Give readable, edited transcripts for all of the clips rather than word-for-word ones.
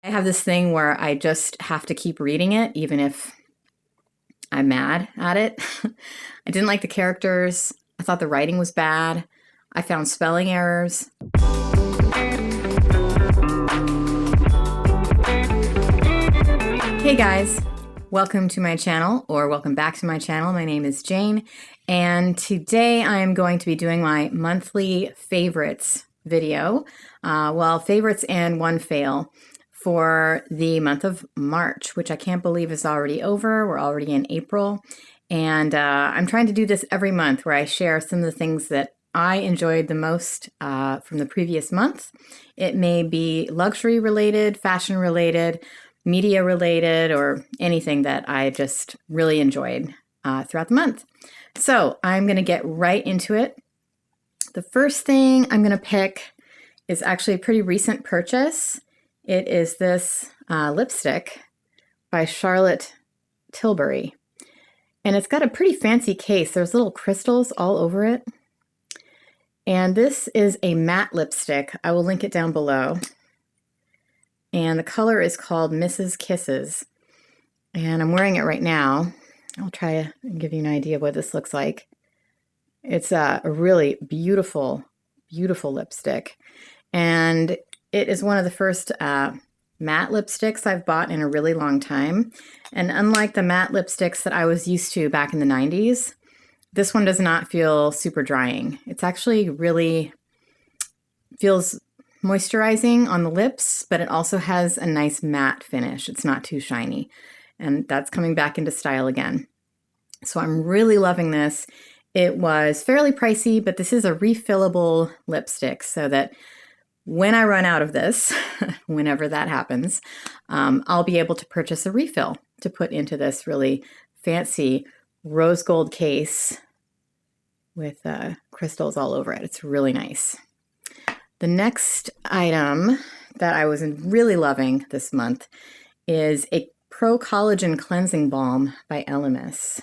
I have this thing where I just have to keep reading it, even if I'm mad at it. I didn't like the characters. I thought the writing was bad. I found spelling errors. Hey guys, welcome to my channel, or welcome back to my channel. My name is Jane, and today I am going to be doing my monthly favorites video. Favorites and one fail for the month of March, which I can't believe is already over. We're already in April, and I'm trying to do this every month where I share some of the things that I enjoyed the most from the previous month. It may be luxury related, fashion related, media related, or anything that I just really enjoyed throughout the month. So I'm going to get right into it. The first thing I'm going to pick is actually a pretty recent purchase. It is this lipstick by Charlotte Tilbury. And it's got a pretty fancy case. There's little crystals all over it. And this is a matte lipstick. I will link it down below. And the color is called Mrs. Kisses. And I'm wearing it right now. I'll try to give you an idea of what this looks like. It's a really beautiful, beautiful lipstick. And it is one of the first matte lipsticks I've bought in a really long time. And unlike the matte lipsticks that I was used to back in the 90s, this one does not feel super drying. It's actually really feels moisturizing on the lips, but it also has a nice matte finish. It's not too shiny. And that's coming back into style again. So I'm really loving this. It was fairly pricey, but this is a refillable lipstick so that when I run out of this, whenever that happens, I'll be able to purchase a refill to put into this really fancy rose gold case with crystals all over it. It's really nice. The next item that I was really loving this month is a Pro Collagen Cleansing Balm by Elemis.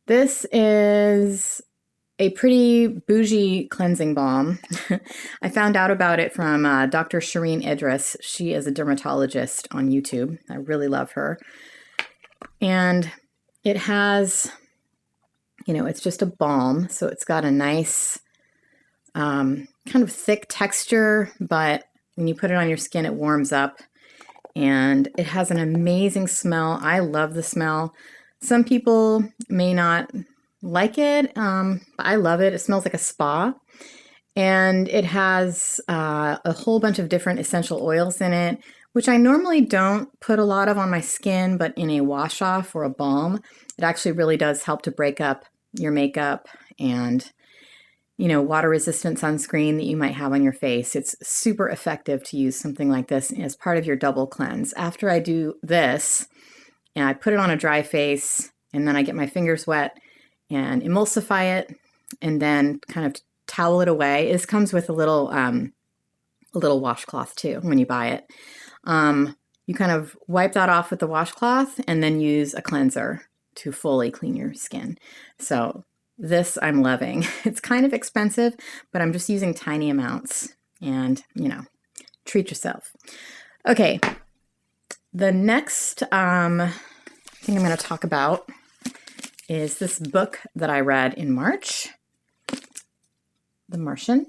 This is a pretty bougie cleansing balm. I found out about it from Dr. Shireen Idris. She is a dermatologist on YouTube. I really love her. And it has, it's just a balm. So it's got a nice kind of thick texture, but when you put it on your skin, it warms up. And it has an amazing smell. I love the smell. Some people may not like it. I love it. It smells like a spa. And it has a whole bunch of different essential oils in it, which I normally don't put a lot of on my skin, but in a wash off or a balm, it actually really does help to break up your makeup and, water resistant sunscreen that you might have on your face. It's super effective to use something like this as part of your double cleanse. After I do this, and I put it on a dry face, and then I get my fingers wet and emulsify it, and then kind of towel it away. This comes with a little washcloth too when you buy it. You kind of wipe that off with the washcloth and then use a cleanser to fully clean your skin. So this I'm loving. It's kind of expensive, but I'm just using tiny amounts and, treat yourself. Okay, the next thing I'm going to talk about is this book that I read in March, The Martian.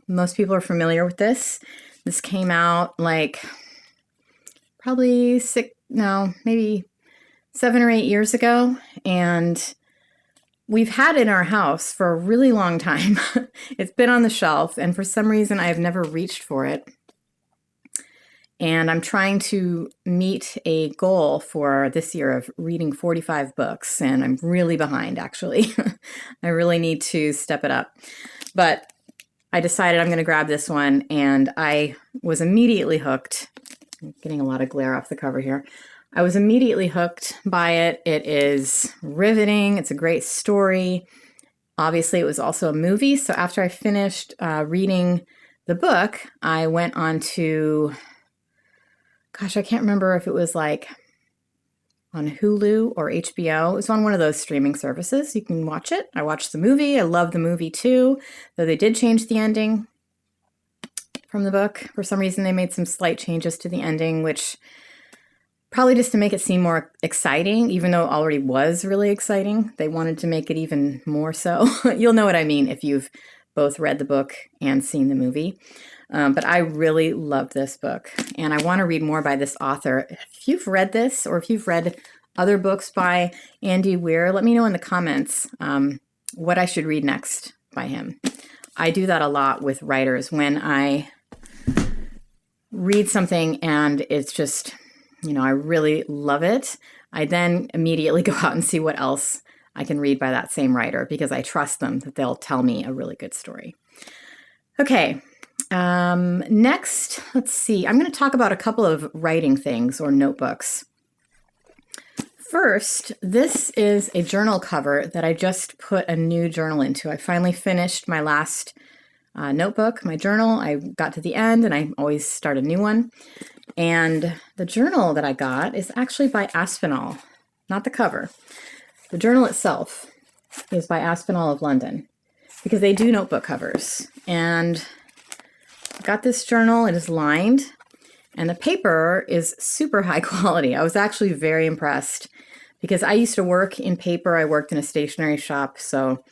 Most people are familiar with this. This came out probably maybe 7 or 8 years ago. And we've had it in our house for a really long time. It's been on the shelf, and for some reason I've never reached for it. And I'm trying to meet a goal for this year of reading 45 books, and I'm really behind, actually. I really need to step it up. But I decided I'm going to grab this one, and I was immediately hooked. I'm getting a lot of glare off the cover here. I was immediately hooked by it. It is riveting. It's a great story. Obviously, it was also a movie. So after I finished reading the book, I went on to... Gosh, I can't remember if it was on Hulu or HBO. It was on one of those streaming services. You can watch it. I watched the movie. I love the movie too, though they did change the ending. from the book. For some reason, they made some slight changes to the ending, which probably just to make it seem more exciting, even though it already was really exciting. They wanted to make it even more so. You'll know what I mean if you've both read the book and seen the movie. But I really love this book, and I want to read more by this author. If you've read this, or if you've read other books by Andy Weir, let me know in the comments what I should read next by him. I do that a lot with writers. When I read something and it's just, I really love it, I then immediately go out and see what else I can read by that same writer, because I trust them that they'll tell me a really good story. Okay. Next, let's see. I'm going to talk about a couple of writing things or notebooks. First, this is a journal cover that I just put a new journal into. I finally finished my last notebook, my journal. I got to the end and I always start a new one. And the journal that I got is actually by Aspinall, not the cover. The journal itself is by Aspinall of London, because they do notebook covers. And I got this journal. It is lined, and the paper is super high quality. I was actually very impressed, because I used to work in paper. I worked in a stationery shop, so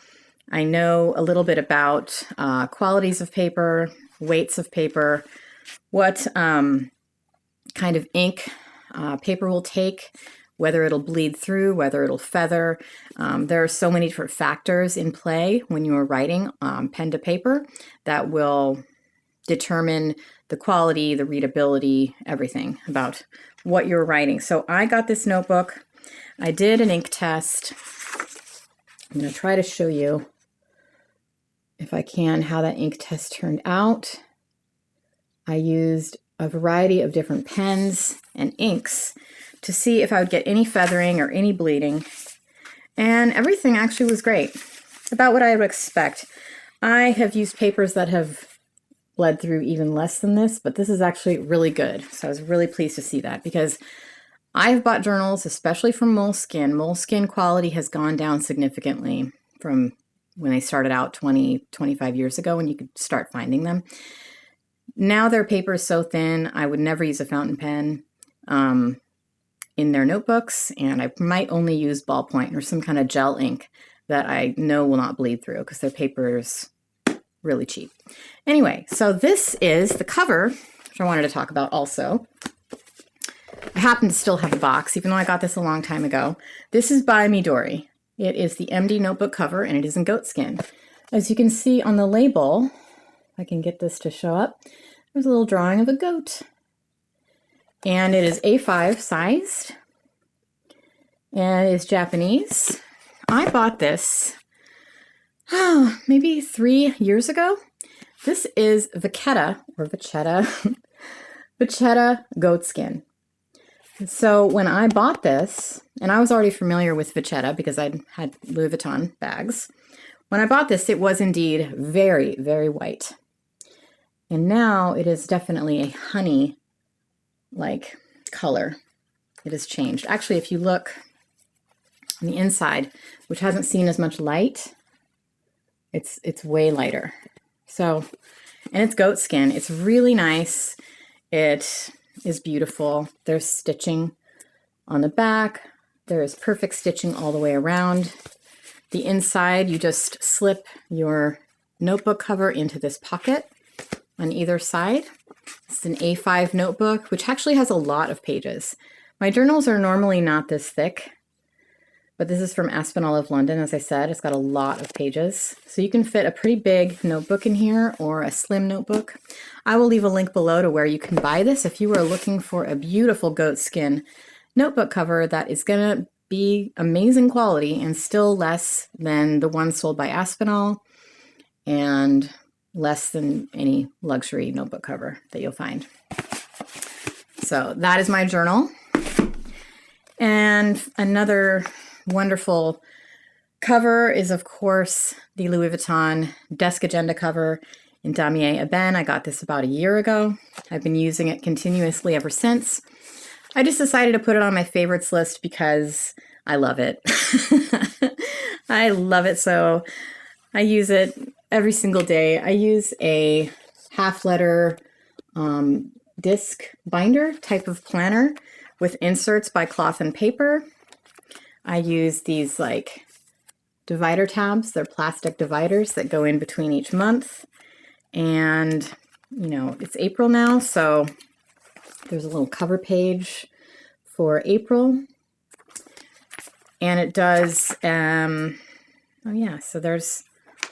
I know a little bit about qualities of paper, weights of paper, what kind of ink paper will take, whether it'll bleed through, whether it'll feather. There are so many different factors in play when you are writing pen to paper that will determine the quality, the readability, everything about what you're writing. So I got this notebook. I did an ink test. I'm going to try to show you, if I can, how that ink test turned out. I used a variety of different pens and inks to see if I would get any feathering or any bleeding. And everything actually was great, about what I would expect. I have used papers that have bled through even less than this, but this is actually really good. So I was really pleased to see that, because I've bought journals, especially from Moleskine. Moleskine quality has gone down significantly from when they started out 20, 25 years ago, when you could start finding them. Now their paper is so thin, I would never use a fountain pen in their notebooks, and I might only use ballpoint or some kind of gel ink that I know will not bleed through, because their paper is really cheap. Anyway, so this is the cover, which I wanted to talk about also. I happen to still have the box, even though I got this a long time ago. This is by Midori. It is the MD notebook cover, and it is in goatskin. As you can see on the label, if I can get this to show up, there's a little drawing of a goat. And it is A5 sized, and it is Japanese. I bought this maybe 3 years ago. This is Vachetta goatskin. So when I bought this, and I was already familiar with Vachetta because I'd had Louis Vuitton bags. When I bought this, it was indeed very, very white. And now it is definitely a honey-like color. It has changed. Actually, if you look on the inside, which hasn't seen as much light, it's way lighter. So, and it's goatskin. It's really nice. It is beautiful. There's stitching on the back. There is perfect stitching all the way around. The inside, you just slip your notebook cover into this pocket on either side. It's an A5 notebook, which actually has a lot of pages. My journals are normally not this thick, but this is from Aspinall of London. As I said, it's got a lot of pages. So you can fit a pretty big notebook in here, or a slim notebook. I will leave a link below to where you can buy this if you are looking for a beautiful goatskin notebook cover that is going to be amazing quality and still less than the one sold by Aspinall, and less than any luxury notebook cover that you'll find. So that is my journal. And another wonderful cover is, of course, the Louis Vuitton desk agenda cover in Damier Ebene. I got this about a year ago. I've been using it continuously ever since. I just decided to put it on my favorites list because I love it. I love it so. I use it every single day. I use a half letter disc binder type of planner with inserts by Cloth and Paper. I use these like divider tabs. They're plastic dividers that go in between each month. And, you know, it's April now, so there's a little cover page for April. And it does, oh yeah, so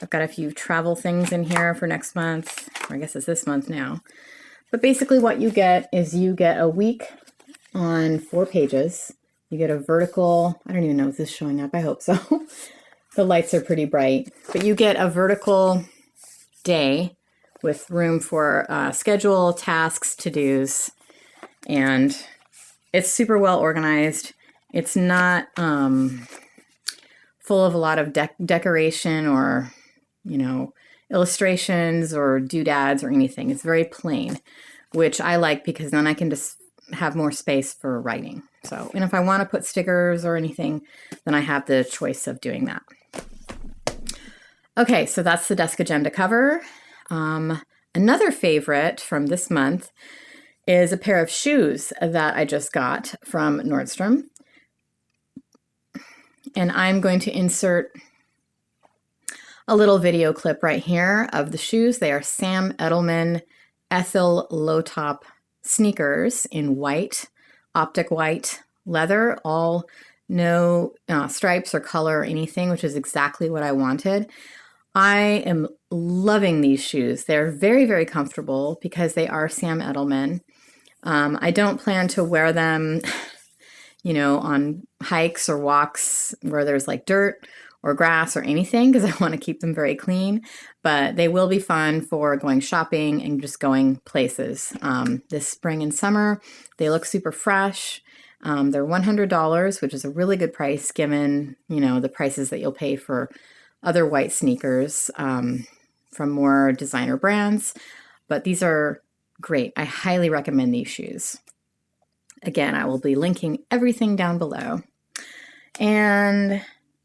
I've got a few travel things in here for next month, or I guess it's this month now. But basically what you get is you get a week on 4 pages. You get a vertical, I don't even know if this is showing up, I hope so. The lights are pretty bright. But you get a vertical day with room for schedule, tasks, to-dos, and it's super well organized. It's not full of a lot of decoration or, you know, illustrations or doodads or anything. It's very plain, which I like because then I can just have more space for writing. So, and if I want to put stickers or anything, then I have the choice of doing that. Okay, so that's the desk agenda cover. Another favorite from this month is a pair of shoes that I just got from Nordstrom. And I'm going to insert a little video clip right here of the shoes. They are Sam Edelman Ethyl Low Top sneakers in white, optic white leather, all no stripes or color or anything, which is exactly what I wanted. I am loving these shoes. They're very, very comfortable because they are Sam Edelman. I don't plan to wear them, you know, on hikes or walks where there's like dirt or grass or anything because I want to keep them very clean, but they will be fun for going shopping and just going places. This spring and summer, they look super fresh. They're $100, which is a really good price given, you know, the prices that you'll pay for other white sneakers from more designer brands, but these are great. I highly recommend these shoes. Again, I will be linking everything down below. And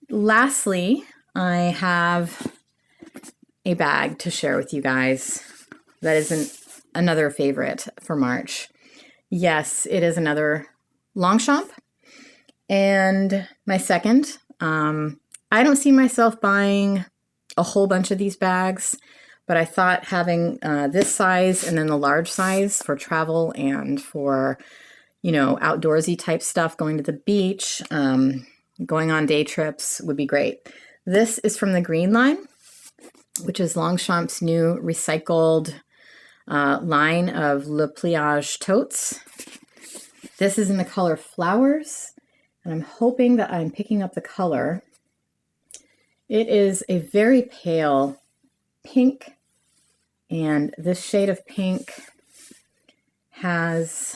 lastly, I have a bag to share with you guys that is another favorite for March. Yes, it is another Longchamp and my second. I don't see myself buying a whole bunch of these bags, but I thought having this size and then the large size for travel and for, you know, outdoorsy type stuff, going to the beach, going on day trips would be great. This is from the Green line, which is Longchamp's new recycled line of Le Pliage totes. This is in the color Flowers, and I'm hoping that I'm picking up the color. It is a very pale pink, and this shade of pink has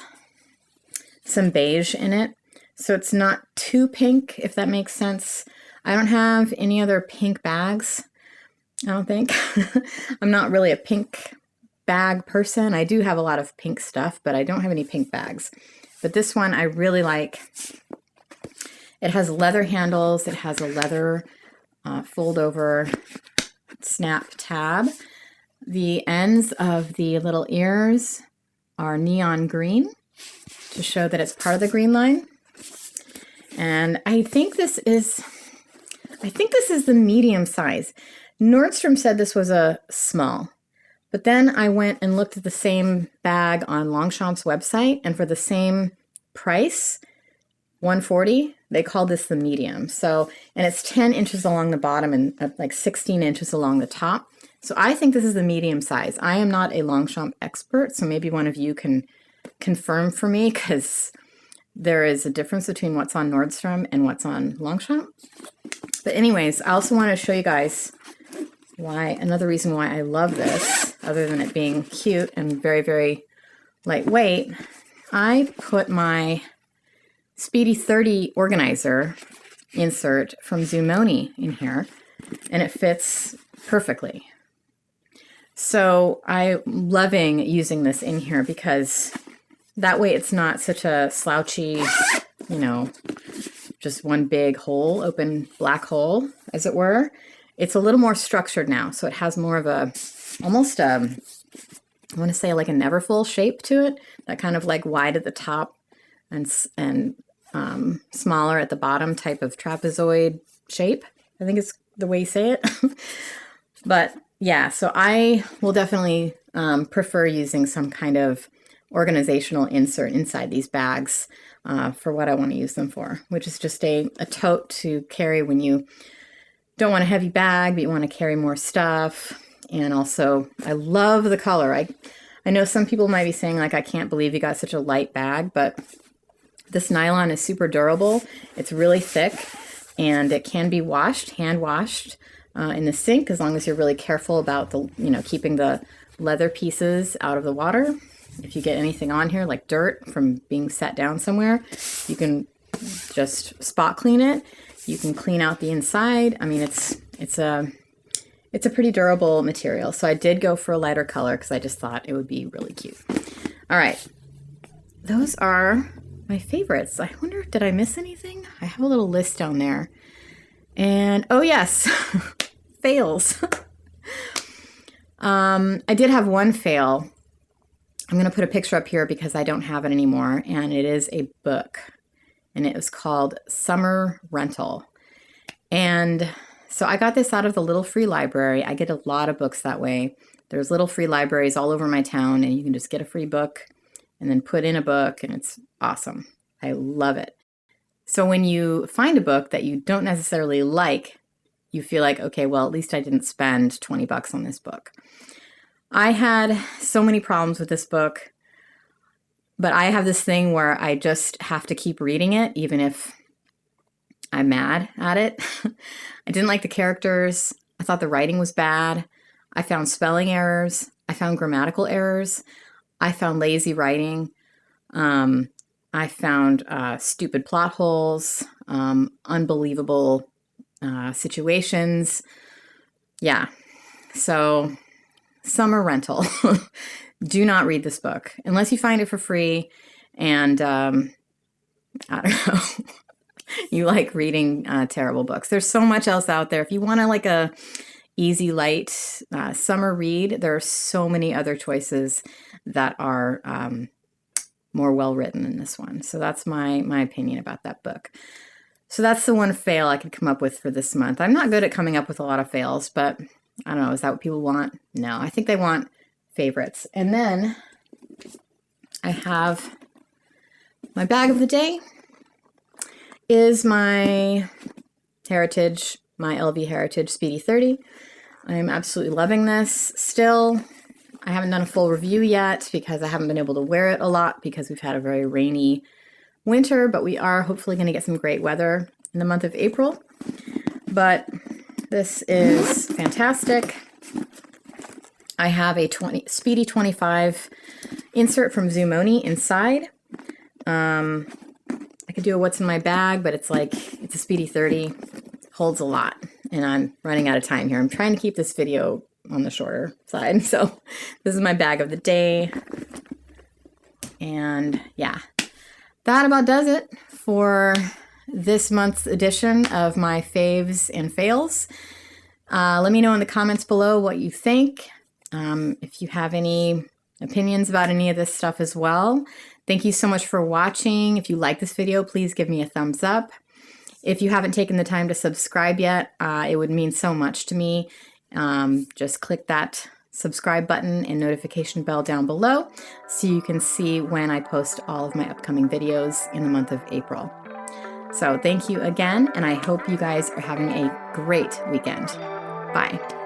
some beige in it. So it's not too pink, if that makes sense. I don't have any other pink bags, I don't think. I'm not really a pink bag person. I do have a lot of pink stuff, but I don't have any pink bags. But this one I really like. It has leather handles. It has a leather fold over snap tab. The ends of the little ears are neon green to show that it's part of the Green line. And I think this is the medium size. Nordstrom said this was a small, but then I went and looked at the same bag on Longchamp's website, and for the same price, $140, they call this the medium. So, and it's 10 inches along the bottom and like 16 inches along the top. So I think this is the medium size. I am not a Longchamp expert, so maybe one of you can confirm for me, because there is a difference between what's on Nordstrom and what's on Longchamp. But anyways, I also want to show you guys another reason why I love this, other than it being cute and very, very lightweight. I put my Speedy 30 organizer insert from Zumoni in here, and it fits perfectly. So I'm loving using this in here because that way it's not such a slouchy, you know, just one big hole, open black hole, as it were. It's a little more structured now, so it has more of a, almost a I want to say like a Neverfull shape to it, that kind of like wide at the top and smaller at the bottom type of trapezoid shape. I think it's the way you say it. But yeah, so I will definitely prefer using some kind of organizational insert inside these bags for what I want to use them for, which is just a tote to carry when you don't want a heavy bag, but you want to carry more stuff. And also, I love the color. I know some people might be saying, like, I can't believe you got such a light bag, but this nylon is super durable. It's really thick, and it can be washed, hand washed in the sink, as long as you're really careful about the, keeping the leather pieces out of the water. If you get anything on here, like dirt from being set down somewhere, you can just spot clean it. You can clean out the inside. I mean, it's a pretty durable material. So I did go for a lighter color because I just thought it would be really cute. All right, those are my favorites. I wonder, did I miss anything? I have a little list down there. And oh yes, fails. I did have one fail. I'm going to put a picture up here because I don't have it anymore. And it is a book. And it was called Summer Rental. And so I got this out of the little free library. I get a lot of books that way. There's little free libraries all over my town, and you can just get a free book and then put in a book, and it's awesome. I love it. So when you find a book that you don't necessarily like, you feel like, okay, well, at least I didn't spend $20 on this book. I had so many problems with this book, but I have this thing where I just have to keep reading it, even if I'm mad at it. I didn't like the characters. I thought the writing was bad. I found spelling errors. I found grammatical errors. I found lazy writing. I found stupid plot holes, unbelievable situations. Yeah. So, Summer Rental. Do not read this book unless you find it for free and I don't know. You like reading terrible books. There's so much else out there. If you want like a easy, light summer read, there are so many other choices that are more well written than this one. So that's my opinion about that book. So that's the one fail I could come up with for this month. I'm not good at coming up with a lot of fails, but I don't know. Is that what people want? No, I think they want favorites. And then I have my bag of the day is my Heritage, my LV Heritage Speedy 30. I am absolutely loving this still. I haven't done a full review yet because I haven't been able to wear it a lot because we've had a very rainy winter, but we are hopefully going to get some great weather in the month of April. But this is fantastic. I have a Speedy 25 insert from Zumoni inside. I could do a what's in my bag, but it's a Speedy 30. Holds a lot. And I'm running out of time here. I'm trying to keep this video on the shorter side. So this is my bag of the day. And yeah, that about does it for this month's edition of my faves and fails. Let me know in the comments below what you think. If you have any opinions about any of this stuff as well. Thank you so much for watching. If you like this video, please give me a thumbs up. If you haven't taken the time to subscribe yet, it would mean so much to me. Just click that subscribe button and notification bell down below so you can see when I post all of my upcoming videos in the month of April. So thank you again, and I hope you guys are having a great weekend. Bye.